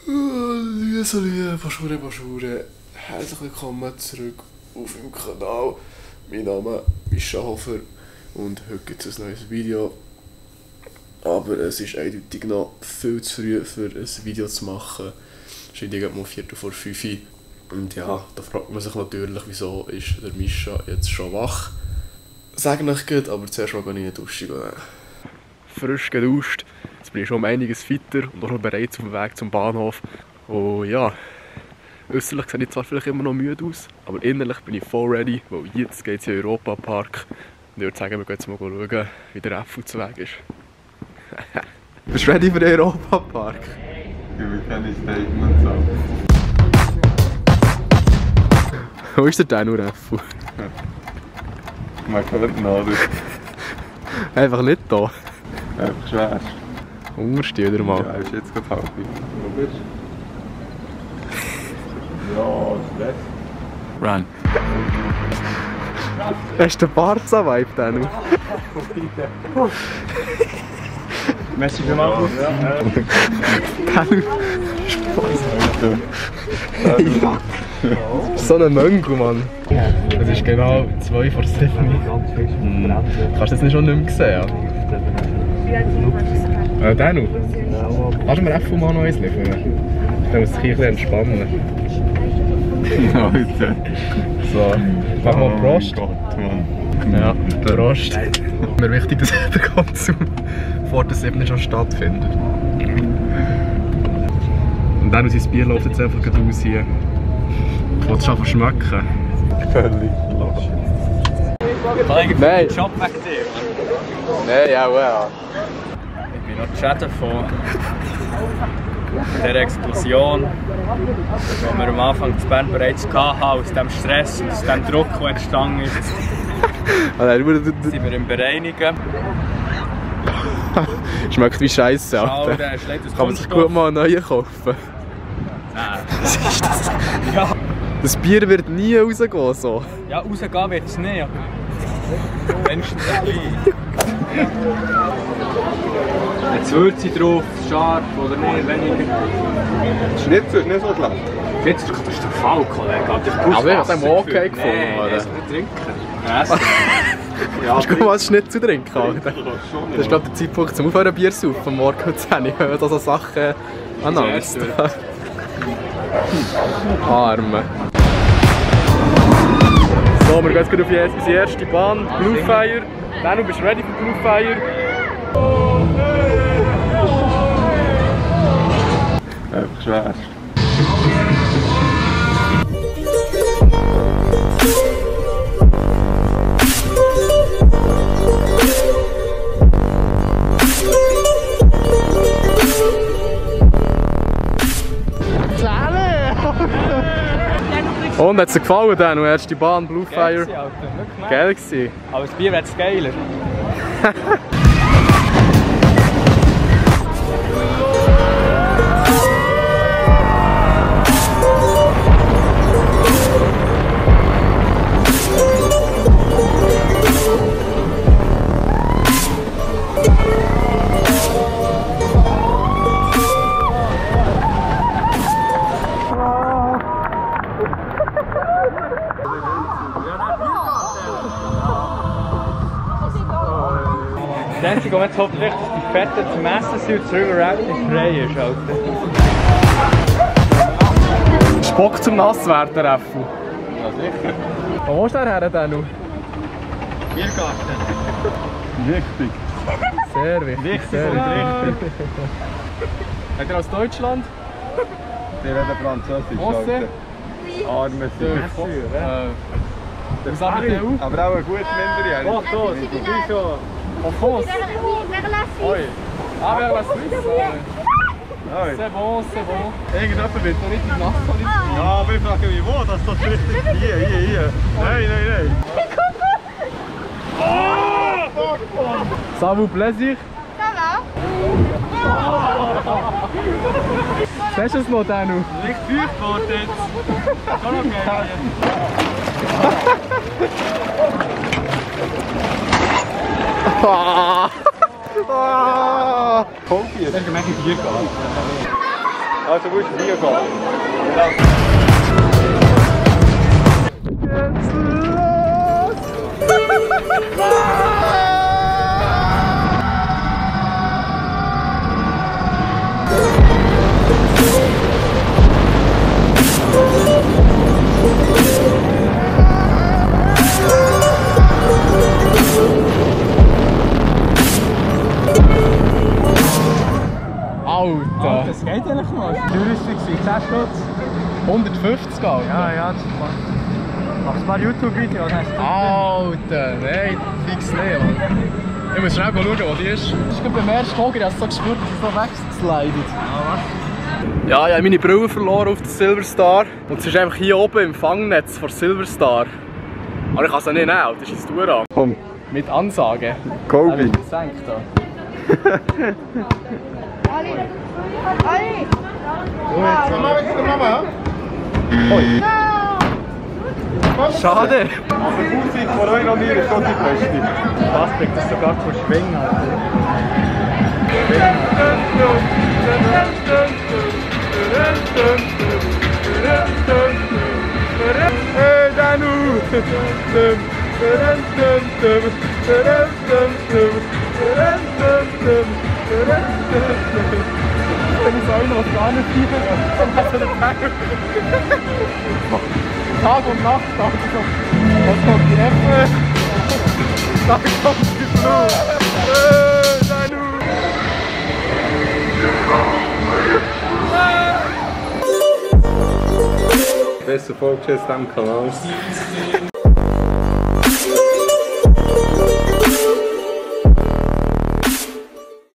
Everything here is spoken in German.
Bonjour. Herzlich willkommen zurück auf dem Kanal. Mein Name ist Mischa Hofer und heute gibt es ein neues Video. Aber es ist eindeutig noch viel zu früh für ein Video zu machen. Es ist um 4:45 und ja, da fragt man sich natürlich, wieso ist der Mischa jetzt schon wach. Sag euch gut, aber zuerst mal gehe ich in die Dusche gehen. Frisch geduscht, jetzt bin ich schon um einiges fitter und auch schon bereit auf dem Weg zum Bahnhof. Und ja, äußerlich sehe ich zwar vielleicht immer noch müde aus, aber innerlich bin ich voll ready, weil jetzt geht es in den Europa-Park. Und ich würde sagen, wir gehen jetzt mal schauen, wie der F zu Weg ist. Bist du ready für den Europa-Park? Ja, wir kennen Statements auch. Wo ist der Dino F? Man hört ihn oder? Einfach nicht da. Einfach schwer. Untersteh dir mal. Ja, ist jetzt gerade halb. Wo bist du? Ja, das ist Run. Das ist der Barca-Vibe, Dino. Merci vielmals. Dino. Spaß. So ein Möngo, Mann. Es ist genau 2 vor 7. Kannst du das nicht schon nicht mehr sehen? Dino, kannst du mir einfach mal noch eins liefern? Dann muss ich ein bisschen entspannen. Ja, bitte. So, mach mal Prost. Oh Gott, Mann. Ja, Prost. Mir wichtig, dass der Konsum vor der 7 schon stattfindet. Und dann aus sein Bier läuft jetzt einfach raus hier. Willst du schon schmecken? Völlig lost. Nein! Shop weg dir. Nein, ja, well. Ich bin noch die Schäden von dieser Explosion, die wir am Anfang in Bern bereits hatten, aus dem Stress, aus dem Druck, der entstanden ist. Sind wir im Bereinigen. Schmeckt wie Scheiße, Alter. Der ist leider Kann man sich gut mal einen neuen kaufen? Nein. Was ist das? Ja, Das Bier wird nie rausgehen, so. ja, rausgehen wird es nicht, aber wenigstens ein bisschen. Jetzt Würze drauf, scharf oder nicht, weniger. Schnitzel ist nicht so schlecht. Jetzt ist das der Fall, Kollege. Aber ich habe es okay gefunden, Nein, oder? das nicht trinken. Essen. Ja, hast du mal einen Schnitzel trinken, Alter? Schon, Das ist glaube der Zeitpunkt zum Aufhören Bier zu saufen, morgen um 10 Uhr. Ich höre da so Sachen an Angst. Arme. So, wir gehen jetzt auf die erste Bahn, Blue Fire. Danu, bist du ready für Blue Fire? Einfach schwer. Und hat es dir gefallen, Danu? Erste Bahn, Blue Fire? Geil gewesen. Aber das Bier wird es geiler. Das Einzige, was jetzt hoffentlich, dass die Fetten zum Essen sind und das River Rafting frei ist. Alter. Spock zum Nasswerden, Reffu. Ja, sicher. Wo musst du her, Danu? Biergarten. Wichtig. Sehr wichtig. Wichtig Sehr und wichtig. Seid ihr aus Deutschland? Die reden Französisch. Osse? Alter. Arme Süß. Was sagt ihr auch? Aber auch ein gutes Minderjähriges. Portos, Bicho. En France? Vers la Suisse. Oui. Ah, vers la Suisse? Oi. C'est bon, c'est bon. Irgendjemand wird noch richtig nass. Ja, aber ich frage mich, wo? Das ist doch richtig. Hier. Nein. Ça vous plaisir? Ça va? Sagst du es noch, Danu? Liegt feucht geworden jetzt. Schon okay. Ah! Kofi. Das ist ein Biergarten. Also musst du hier gehen. Alter! Das geht eigentlich noch. Touristik sind 10 Stutz. 150, Alter. Ja, das macht. Machst du mal YouTube-Videos? Alter, nein, fix nicht, Mann. Ich muss schnell schauen, wo die ist. Das ist beim ersten Tag, ich habe so gespürt, dass es so wegslidet. Ja, ich habe meine Brille verloren auf der Silverstar. Und es ist einfach hier oben im Fangnetz von Silverstar. Aber ich kann sie nicht nehmen, das ist ein Tour an. Komm. Mit Ansage. Kobi. Das senkt da. Ali! Ali! Mama. Oi. Schade! Aber die Musik von euch noch nie ist schon die beste. Was bringt das sogar zu schwingen? Hey, Danu! Wenn ich auch noch gar nicht schiebe, dann hast du den Tag und Nacht, also. Was kommt die Effe? Da kommt die Blut! Besser folgst du jetzt diesem Kanal.